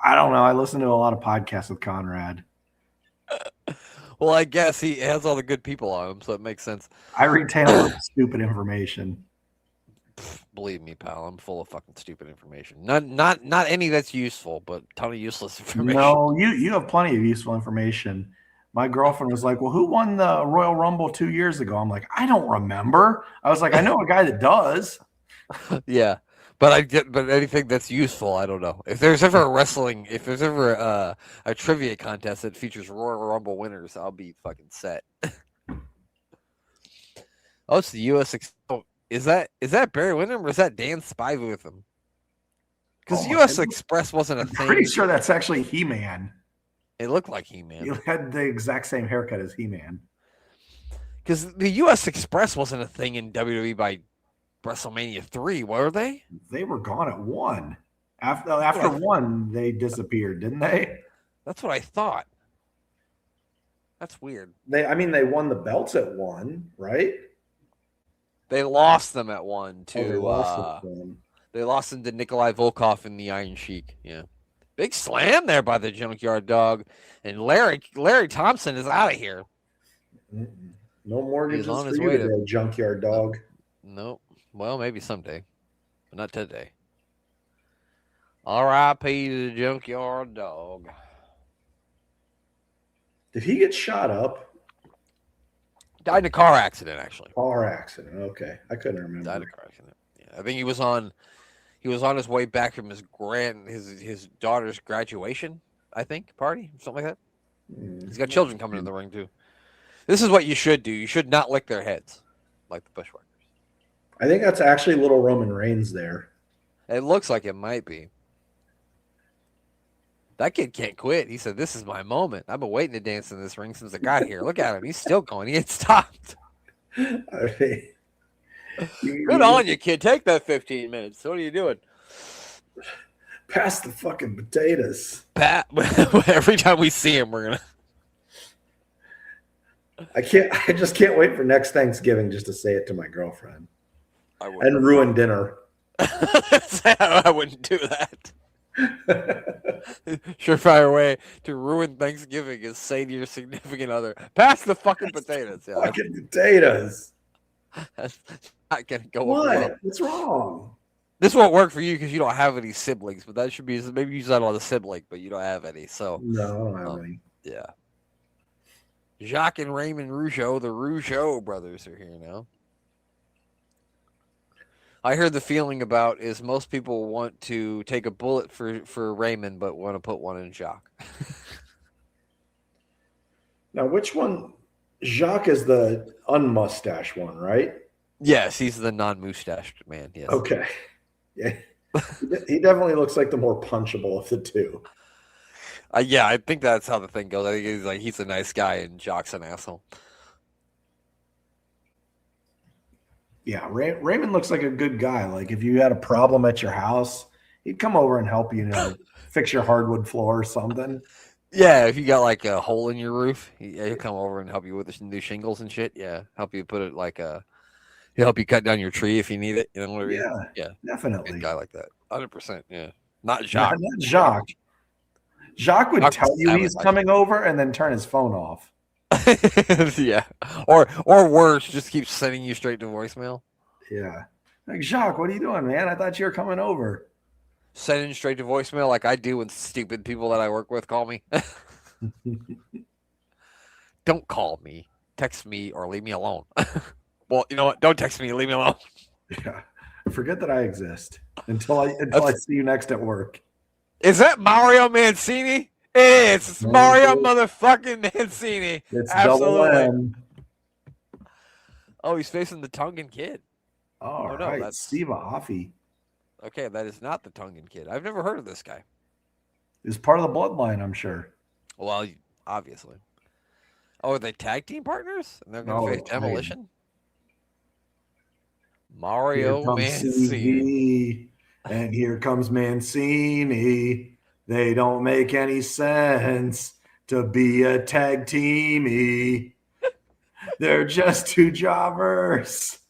I don't know. I listen to a lot of podcasts with Conrad. Well, I guess he has all the good people on him, so it makes sense. I retain a lot of stupid information. Believe me, pal, I'm full of fucking stupid information. Not any that's useful, but a ton of useless information. No, you have plenty of useful information. My girlfriend was like, "Well, who won the Royal Rumble 2 years ago?" I'm like, "I don't remember." I was like, "I know a guy that does." Yeah, but anything that's useful, I don't know. If there's ever a trivia contest that features Royal Rumble winners, I'll be fucking set. Oh, it's the U.S. Is that Barry Windham or is that Dan Spivey with him? Because U.S. Express wasn't a thing. I'm pretty sure that's actually He-Man. It looked like He-Man. He had the exact same haircut as He-Man. Because the U.S. Express wasn't a thing in WWE by WrestleMania III, were they? They were gone at 1. After 1, they disappeared, didn't they? That's what I thought. That's weird. They won the belts at 1, right? They lost them at 1 to they lost them to Nikolai Volkov and the Iron Sheik. Yeah. Big slam there by the Junkyard Dog. And Larry Thompson is out of here. No mortgages on his way to Junkyard Dog. No. Well, maybe someday. But not today. R.I.P. to the Junkyard Dog. Did he get shot up? Died in a car accident, actually. Car accident. Okay, I couldn't remember. Died in a car accident. Yeah, I think he was on his way back from his daughter's graduation. I think party, something like that. He's got children coming in the ring too. This is what you should do. You should not lick their heads like the Bushwhackers. I think that's actually little Roman Reigns there. It looks like it might be. That kid can't quit. He said, "This is my moment. I've been waiting to dance in this ring since I got here. Look at him. He's still going. He ain't stopped." I mean, good on you, kid. Take that 15 minutes. What are you doing? Pass the fucking potatoes. Every time we see him, we're gonna. I just can't wait for next Thanksgiving just to say it to my girlfriend. And ruin dinner. I wouldn't do that. Surefire way to ruin Thanksgiving is say to your significant other, "Pass the fucking potatoes." Yeah, fucking potatoes. That's not gonna go over well. What? What's wrong? This won't work for you because you don't have any siblings, but that should be maybe use that on a sibling, but you don't have any. So no, I don't have any. Yeah. Jacques and Raymond Rougeau, the Rougeau brothers, are here now. I heard the feeling about is most people want to take a bullet for Raymond, but want to put one in Jacques. Now, which one? Jacques is the unmustached one, right? Yes, he's the non-mustached man. Yes. Okay. Yeah, he definitely looks like the more punchable of the two. Yeah, I think that's how the thing goes. I think he's a nice guy and Jock's an asshole. Yeah, Raymond looks like a good guy. Like if you had a problem at your house, he'd come over and help you, fix your hardwood floor or something. Yeah, if you got like a hole in your roof, he'll come over and help you with the new shingles and shit. Yeah, help you put it like he'll help you cut down your tree if you need it. You know what I mean? Yeah, Yeah, definitely. good guy like that, 100%. Yeah, not Not, Jacques. not Jacques. Jacques would tell you he's sabotage. coming over and then turn his phone off. Yeah, or worse, just keep sending you straight to voicemail. Yeah, like Jacques, what are you doing, man? I thought you were coming over. Sending straight to voicemail like I do when stupid people that I work with call me. Don't call me, text me, or leave me alone. Well, you know what? Don't text me, leave me alone. Yeah, forget that I exist until I see you next at work. Is that Mario Mancini? It is. It's Mario motherfucking Mancini. It's Absolutely. Double M. Oh, he's facing the Tongan Kid. All no, right, that's Steve Aoki okay. That is not the Tongan Kid. I've never heard of this guy. is part of the bloodline, I'm sure. Well, obviously. Oh, are they tag team partners? And they're going to face Demolition? Mario Mancini. And here comes Mancini. They don't make any sense to be a tag teamy. They're just two jobbers.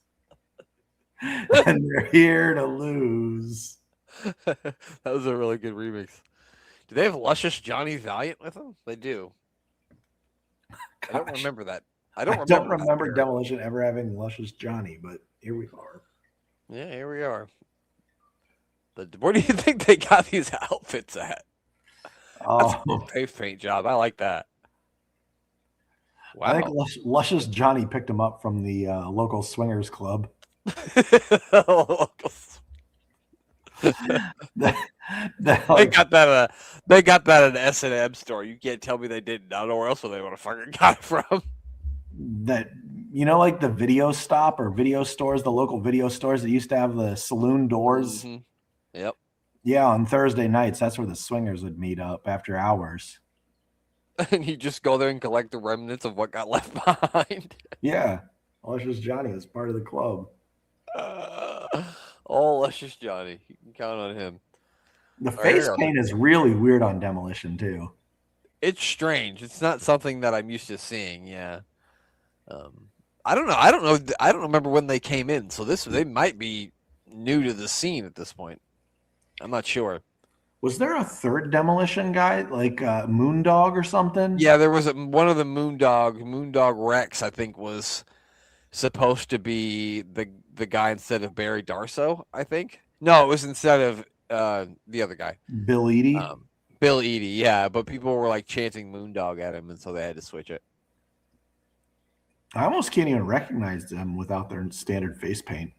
And they're here to lose. That was a really good remix. Do they have Luscious Johnny Valiant with them? They do. Gosh. I don't remember that. I don't remember Demolition ever having Luscious Johnny, but here we are. Yeah, here we are. Where do you think they got these outfits at? That's a good face paint job. I like that. Wow. I think Luscious Johnny picked him up from the local swingers club. They got that at an S&M store. You can't tell me they didn't. I don't know where else would they want to fucking got it from. That like the video stop or video stores, the local video stores that used to have the saloon doors. Mm-hmm. Yep. Yeah, on Thursday nights, that's where the swingers would meet up after hours. And you just go there and collect the remnants of what got left behind. Yeah, Luscious Johnny was part of the club. Luscious Johnny. You can count on him. The face paint is really weird on Demolition, too. It's strange. It's not something that I'm used to seeing, yeah. I don't know. I don't remember when they came in, so they might be new to the scene at this point. I'm not sure. Was there a third Demolition guy, like Moondog or something? Yeah, there was one of the Moondog Rex, I think, was supposed to be the guy instead of Barry Darso, I think. No, it was instead of the other guy. Bill Eadie? Bill Eadie, yeah, but people were like chanting Moondog at him, and so they had to switch it. I almost can't even recognize them without their standard face paint.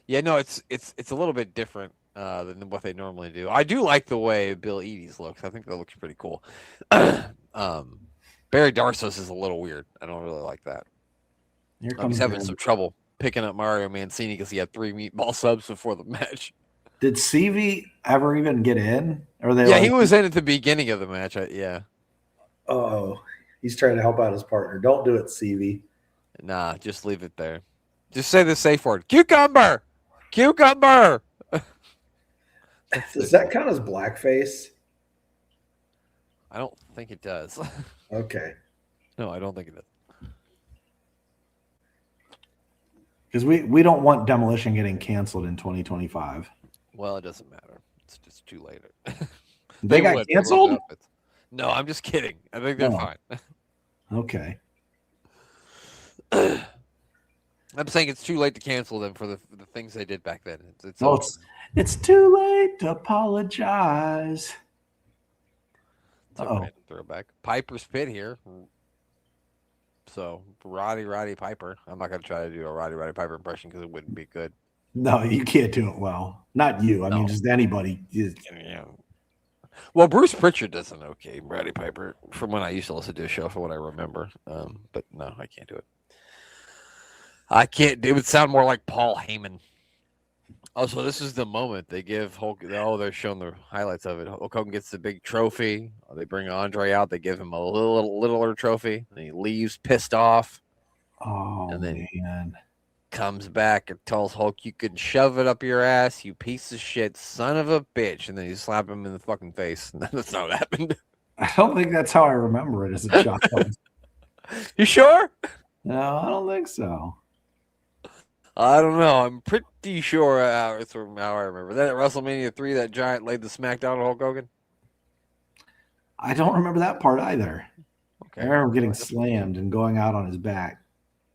Yeah, no, it's a little bit different than what they normally do. I do like the way Bill Eadie's looks. I think that looks pretty cool. Barry Darso's is a little weird. I don't really like that. He's having some trouble picking up Mario Mancini because he had 3 meatball subs before the match. Did CV ever even get in? Or they? Yeah, he was in at the beginning of the match. Yeah. Oh, he's trying to help out his partner. Don't do it, CV. Nah, just leave it there. Just say the safe word. Cucumber! Cucumber! Does that count as blackface? I don't think it does. Okay. No, I don't think it does. Because we don't want Demolition getting canceled in 2025. Well, it doesn't matter. It's just too late. They got canceled? No, I'm just kidding. I think they're fine. Okay. I'm saying it's too late to cancel them for the things they did back then. It's too late to apologize. Throwback. Piper's Pit here. So, Roddy Piper. I'm not going to try to do a Roddy Piper impression because it wouldn't be good. No, you can't do it well. Not you. I mean, just anybody. Yeah. Well, Bruce Pritchard does an okay Roddy Piper from when I used to listen to a show for what I remember. But no, I can't do it. I can't. It would sound more like Paul Heyman. Oh, so this is the moment they give Hulk. Oh, they're showing the highlights of it. Hulk Hogan gets the big trophy. They bring Andre out. They give him a littler trophy. And he leaves pissed off. Oh, And then man. comes back and tells Hulk, "You can shove it up your ass, you piece of shit, son of a bitch." And then you slap him in the fucking face. And that's not what happened. I don't think that's how I remember it as a child. You sure? No, I don't think so. I don't know. I'm pretty sure how I remember. Then at WrestleMania 3, that giant laid the smackdown on Hulk Hogan. I don't remember that part either. Okay. I remember getting slammed and going out on his back.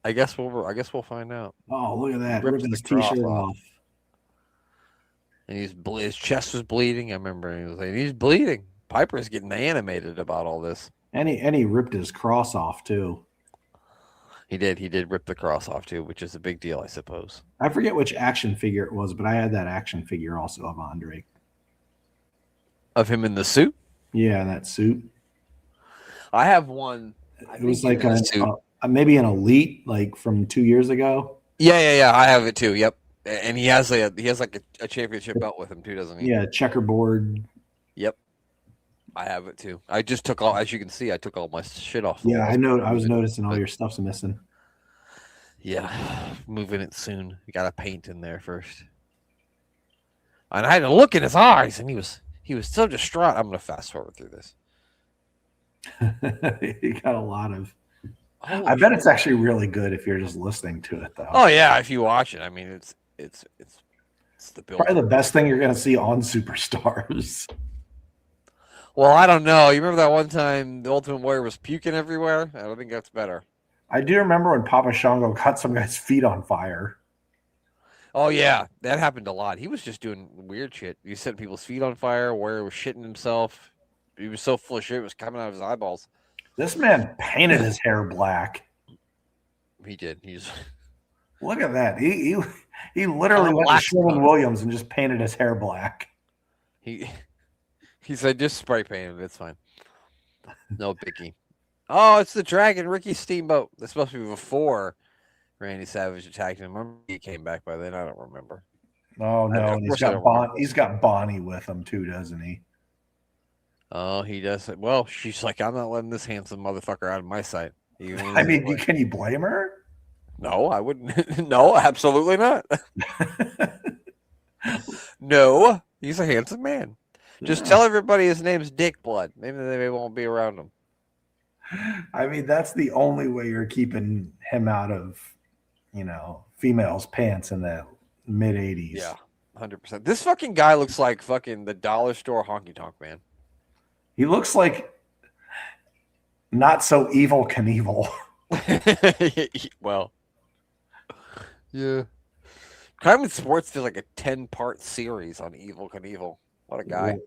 I guess we'll find out. Oh, look at that. Rips Ripping his the cross t-shirt off. off. And his chest was bleeding. I remember he was like, he's bleeding. Piper's getting animated about all this. And he ripped his cross off too. He did rip the cross off too, which is a big deal, I suppose. I forget which action figure it was, but I had that action figure also of Andre. Of him in the suit? Yeah, that suit. I have one. It was like maybe an Elite, like from 2 years ago. Yeah. I have it too. Yep. And he has like a championship belt with him too, doesn't he? Yeah, checkerboard. Yep. I have it too. I just took all, as you can see, I took all my shit off. Yeah, I know. I was noticing all your stuff's missing. Yeah, moving it soon. You got to paint in there first. And I had to look in his eyes, and he was so distraught. I'm going to fast forward through this. You got a lot of. I bet it's actually really good if you're just listening to it, though. Oh yeah, if you watch it, I mean, it's the build. Probably the best thing you're going to see on Superstars. Well, I don't know. You remember that one time the Ultimate Warrior was puking everywhere? I don't think that's better. I do remember when Papa Shango got some guy's feet on fire. Oh yeah, that happened a lot. He was just doing weird shit. He set people's feet on fire. Warrior was shitting himself. He was so full of shit, it was coming out of his eyeballs. This man painted his hair black. He did. Look at that. He literally went to Sherwin-Williams and just painted his hair black. He said, just spray paint it. It's fine. No biggie. Oh, it's the Dragon, Ricky Steamboat. That's supposed to be before Randy Savage attacked him. Remember he came back by then? I don't remember. Oh, no. And he's got Bonnie with him, too, doesn't he? Oh, he does. Well, she's like, I'm not letting this handsome motherfucker out of my sight. I mean, can you blame her? No, I wouldn't. No, absolutely not. No, he's a handsome man. Just tell everybody his name's Dick Blood. Maybe they won't be around him. I mean, that's the only way you're keeping him out of, females' pants in the mid 80s. Yeah, 100%. This fucking guy looks like fucking the dollar store honky tonk man. He looks like not so evil Knievel. Well, yeah. Crime in Sports feels like a 10-part series on Evil Knievel. What a guy.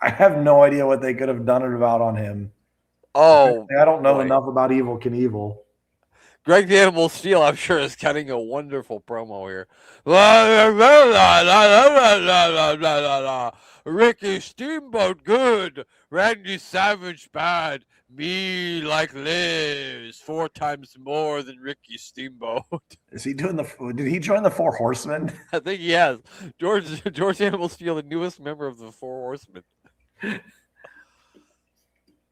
I have no idea what they could have done it about on him. Oh, I don't know enough about Evil Knievel. Greg the Animal Steel, I'm sure, is cutting a wonderful promo here. Ricky Steamboat good, Randy Savage bad, me like Liz 4 times more than Ricky Steamboat. Is he doing did he join the Four Horsemen? I think he has. George Animal Steel, the newest member of the Four Horsemen.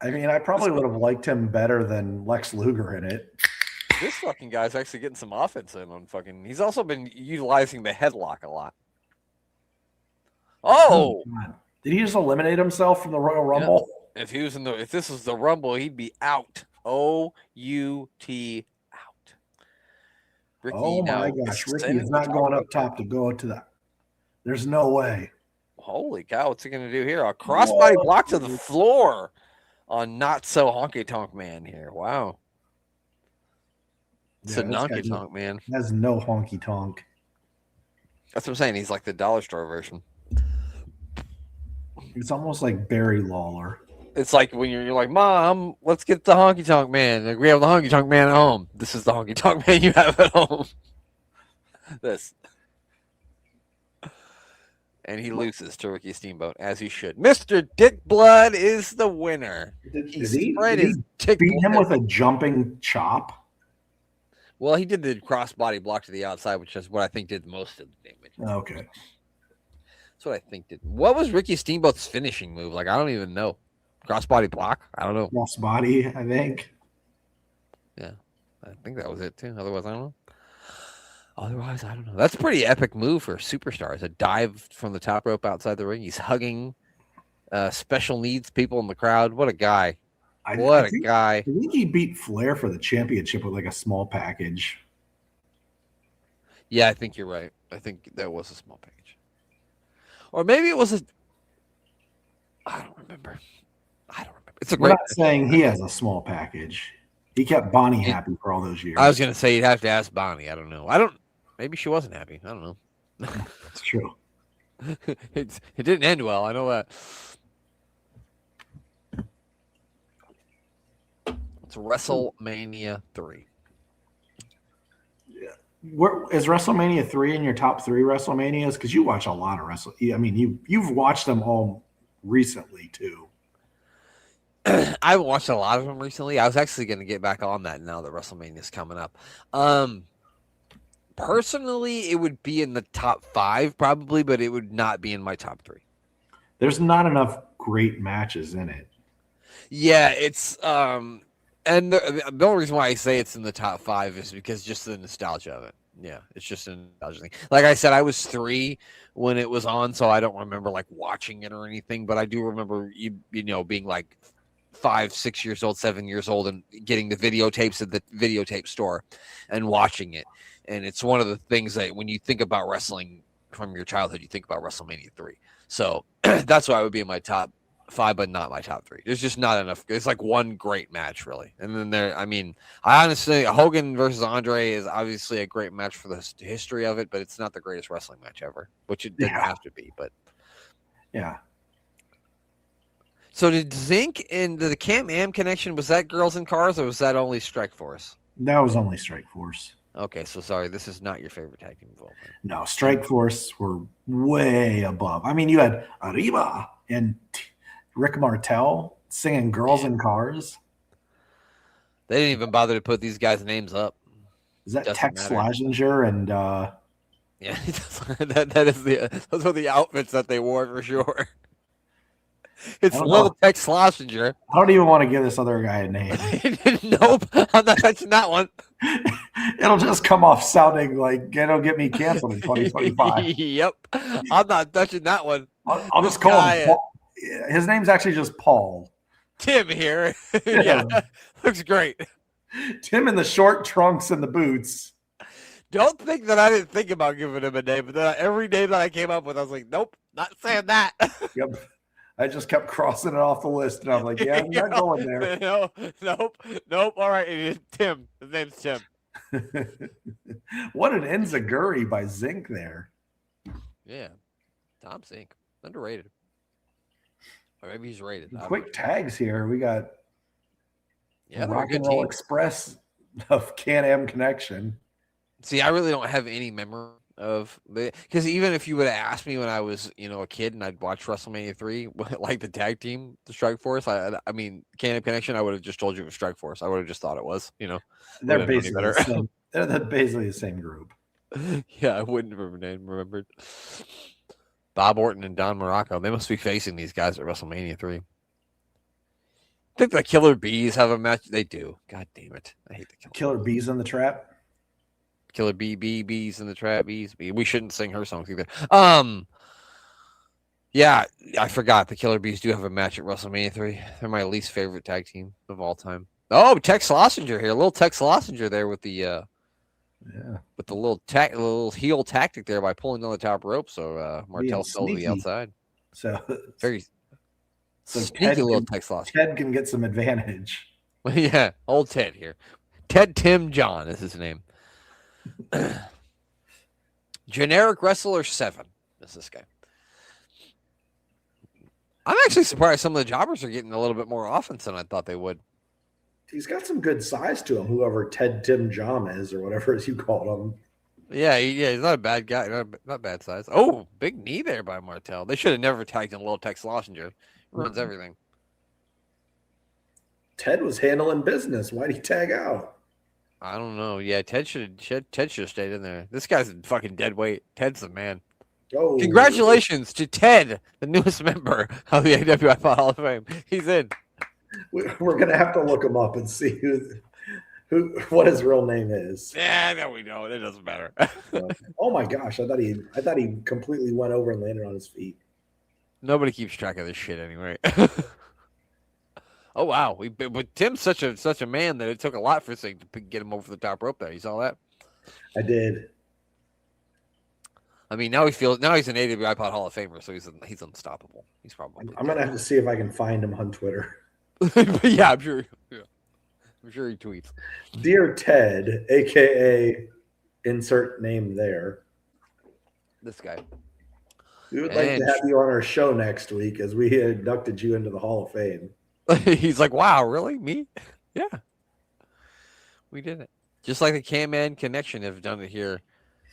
I mean, I probably would have liked him better than Lex Luger in it. This fucking guy's actually getting some offense in on fucking. He's also been utilizing the headlock a lot. Oh, did he just eliminate himself from the Royal Rumble? Yeah. If this was the Rumble, he'd be out. O-U-T out. Ricky, oh my gosh, Ricky is not going up top to go to that. There's no way. Holy cow! What's he going to do here? A crossbody block to the floor on Not So Honky Tonk Man here. Wow. It's a honky tonk man. He has no honky tonk. That's what I'm saying. He's like the dollar store version. It's almost like Barry Lawler. It's like when you're like, Mom, let's get the honky tonk man. Like, we have the honky tonk man at home. This is the honky tonk man you have at home. This. And he loses to Ricky Steamboat, as he should. Mr. Dick Blood is the winner. Did he beat him with a jumping chop? Well, he did the crossbody block to the outside, which is what I think did most of the damage. Okay. That's what I think did. What was Ricky Steamboat's finishing move? Like, I don't even know. Crossbody block? I don't know. Cross body, I think. Yeah, I think that was it too. Otherwise, I don't know. Otherwise, I don't know. That's a pretty epic move for superstars. A dive from the top rope outside the ring. He's hugging special needs people in the crowd. What a guy. I Guy. I think he beat Flair for the championship with like a small package. Yeah, I think you're right. I think that was a small package. Or maybe it was a... I don't remember. It's a We're great... not saying he has a small package. He kept Bonnie happy for all those years. I was going to say you'd have to ask Bonnie. I don't know. Maybe she wasn't happy. I don't know. That's true. It didn't end well. I know that. It's WrestleMania 3. Is WrestleMania 3 in your top 3 WrestleManias? Because you watch a lot of I mean, you've watched them all recently too. I watched a lot of them recently. I was actually going to get back on that now that WrestleMania is coming up. Personally, it would be in the top 5 probably, but it would not be in my top 3. There's not enough great matches in it. Yeah, it's and the only reason why I say it's in the top 5 is because just the nostalgia of it. Yeah, it's just a nostalgia thing. Like I said, I was 3 when it was on, so I don't remember like watching it or anything, but I do remember you know being like 5, 6 years old, 7 years old, and getting the videotapes at the videotape store and watching it. And it's one of the things that when you think about wrestling from your childhood, you think about WrestleMania 3. So that's why I would be in my top 5, but not my top 3. There's just not enough. It's like one great match, really. And then I honestly, Hogan versus Andre is obviously a great match for the history of it, but it's not the greatest wrestling match ever, which it didn't have to be. But yeah. So did Zinc and the Can-Am connection, was that Girls in Cars or was that only Strike Force? That was only Strike Force. Okay, so sorry, this is not your favorite tag team involvement. No, Strike Force were way above. I mean, you had Arriba and Rick Martel singing Girls in Cars. They didn't even bother to put these guys' names up. Is that Tex Slazenger and yeah, those are the outfits that they wore for sure. It's little Tex Slazenger. I don't even want to give this other guy a name. Nope, I'm not touching that one. It'll just come off sounding like it'll get me canceled in 2025. Yep, I'm not touching that one. I'll just call him Paul. His name's actually just Paul. Tim here. Yeah, looks great. Tim in the short trunks and the boots. Don't think that I didn't think about giving him a name, but then every name that I came up with, I was like, nope, not saying that. Yep. I just kept crossing it off the list, and I'm like, yeah, I'm not going there. Nope. All right, it's Tim. His name's Tim. What an enziguri by Zinc there. Yeah. Tom Zinc. Underrated. Or maybe he's rated. Quick tags here. We got Rock and Roll Express of Can-Am Connection. See, I really don't have any memory of the, because even if you would have asked me when I was, a kid and I'd watched WrestleMania 3, like the tag team, the Strike Force, I mean, Can-Am Connection, I would have just told you it was Strike Force. I would have just thought it was, They're basically the same. They're basically the same group. Yeah, I wouldn't have remembered. Bob Orton and Don Muraco. They must be facing these guys at WrestleMania 3. I think the Killer Bees have a match. They do. God damn it. I hate the Killer Bees in the Trap. Killer Bees in the Trap. Bees. We shouldn't sing her songs either. Yeah, I forgot. The Killer Bees do have a match at WrestleMania 3. They're my least favorite tag team of all time. Oh, Tex Slazenger here. A little Tex Slazenger there with the with the little heel tactic there by pulling on the top rope. So Martel fell to the outside. So very sneaky little Tex Slazenger. Ted can get some advantage. Yeah, old Ted here. Ted Tim John is his name. Generic Wrestler 7 is this guy. I'm actually surprised some of the jobbers are getting a little bit more offense than I thought they would. He's got some good size to him, whoever Ted Tim John is or whatever as you called him. Yeah, he's not a bad guy. Not bad size. Oh, big knee there by Martel. They should have never tagged in little Tex Slazenger. Ruins everything. Ted was handling business. Why'd he tag out? I don't know. Yeah, Ted should have stayed in there. This guy's fucking dead weight. Ted's the man. Oh, Congratulations to Ted, the newest member of the AWIPOD Hall of Fame. He's in. we're gonna have to look him up and see what his real name is. Yeah, no, we know it. It doesn't matter. Oh my gosh, I thought he completely went over and landed on his feet. Nobody keeps track of this shit anyway. Oh wow, but Tim's such a man that it took a lot for this thing to get him over the top rope. There, you saw that? I did. I mean, now he's an AWIPOD Hall of Famer, so he's unstoppable. He's probably. I'm gonna have to see if I can find him on Twitter. But yeah, I'm sure. Yeah. I'm sure he tweets. Dear Ted, aka insert name there. This guy. We would like to have you on our show next week as we inducted you into the Hall of Fame. He's like, wow, really? Me? Yeah. We did it. Just like the K-Man Connection have done it here.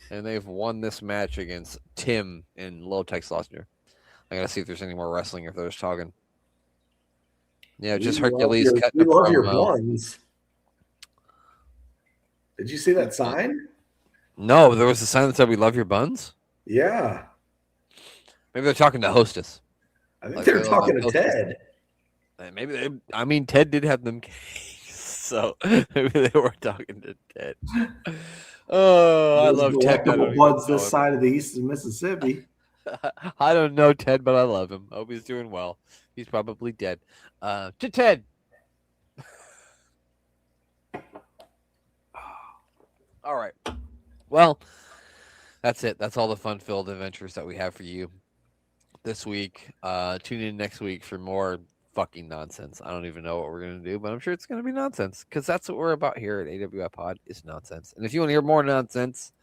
And they've won this match against Tim in Low Tech's last year. I gotta see if there's any more wrestling if they're just talking. Yeah, just Hercules cutting a promo. We love your buns. Did you see that sign? No, there was a sign that said "We love your buns." Yeah. Maybe they're talking to Hostess. I think they're talking to Ted. Maybe Ted did have them cakes, so maybe they were talking to Ted. Oh, I love Ted. Buds this side of the eastern Mississippi. I don't know Ted, but I love him. Hope he's doing well. He's probably dead. To Ted. All right. Well, that's it. That's all the fun-filled adventures that we have for you this week. Tune in next week for more fucking nonsense. I don't even know what we're going to do, but I'm sure it's going to be nonsense because that's what we're about here at AWIPOD is nonsense. And if you want to hear more nonsense,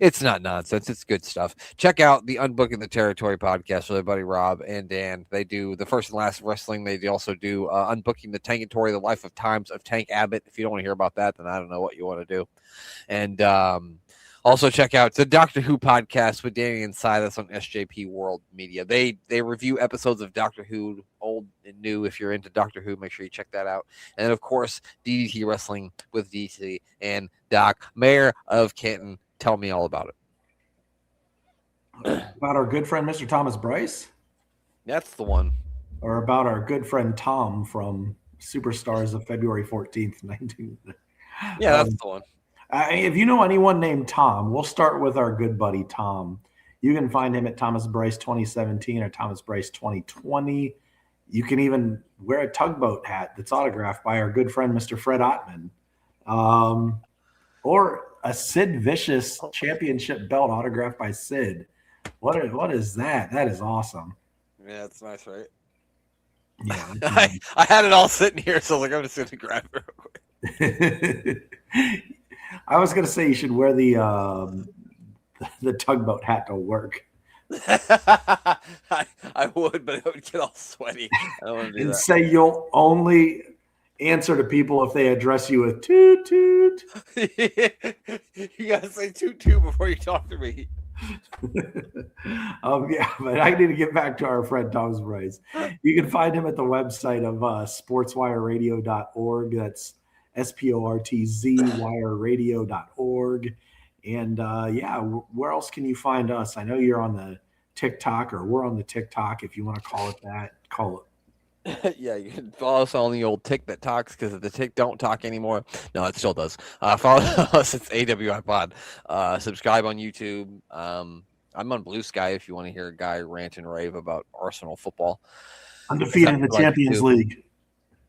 it's not nonsense. It's good stuff. Check out the Unbooking the Territory podcast with their buddy Rob and Dan. They do the first and last wrestling. They also do Unbooking the Tankatory, the Life of Times of Tank Abbott. If you don't want to hear about that, then I don't know what you want to do. And also check out the Doctor Who podcast with Danny and Silas on SJP World Media. They review episodes of Doctor Who, old and new. If you're into Doctor Who, make sure you check that out. And of course, DDT Wrestling with DT and Doc, Mayor of Canton. Tell me all about it. About our good friend, Mr. Thomas Bryce? That's the one. Or about our good friend Tom from Superstars of February 14th, 19... Yeah, that's the one. If you know anyone named Tom, we'll start with our good buddy Tom. You can find him at Thomas Bryce 2017 or Thomas Bryce 2020. You can even wear a tugboat hat that's autographed by our good friend, Mr. Fred Ottman. Or a Sid Vicious championship belt autographed by Sid. What is that? That is awesome. Yeah, that's nice, right? Yeah. I had it all sitting here, so I was like, I'm just going to grab it real quick. I was going to say you should wear the tugboat hat to work. I would, but it would get all sweaty. I don't want to do and that. Say you'll only answer to people if they address you with toot toot. You gotta say toot toot before you talk to me. Yeah, but I need to get back to our friend Thomas Bryce. You can find him at the website of sportswireradio.org. That's sportzwireradio.org. And yeah, where else can you find us? I know you're on the TikTok, or we're on the TikTok, if you want to call it that. Call it. Yeah, you can follow us on the old tick that talks, because if the tick don't talk anymore, no, it still does. Follow us. It's AWIPOD. Subscribe on YouTube. I'm on Blue Sky if you want to hear a guy rant and rave about Arsenal football. Undefeated in the Champions League.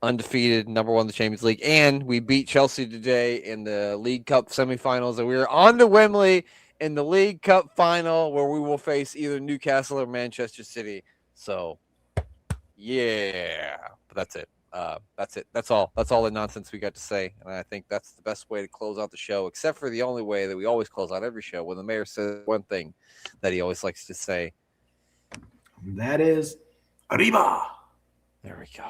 Undefeated, number one in the Champions League. And we beat Chelsea today in the League Cup semifinals. And we are on to Wembley in the League Cup final, where we will face either Newcastle or Manchester City. So, yeah. But that's it. That's it. That's all. That's all the nonsense we got to say. And I think that's the best way to close out the show, except for the only way that we always close out every show, when the mayor says one thing that he always likes to say. That is, arriba. There we go.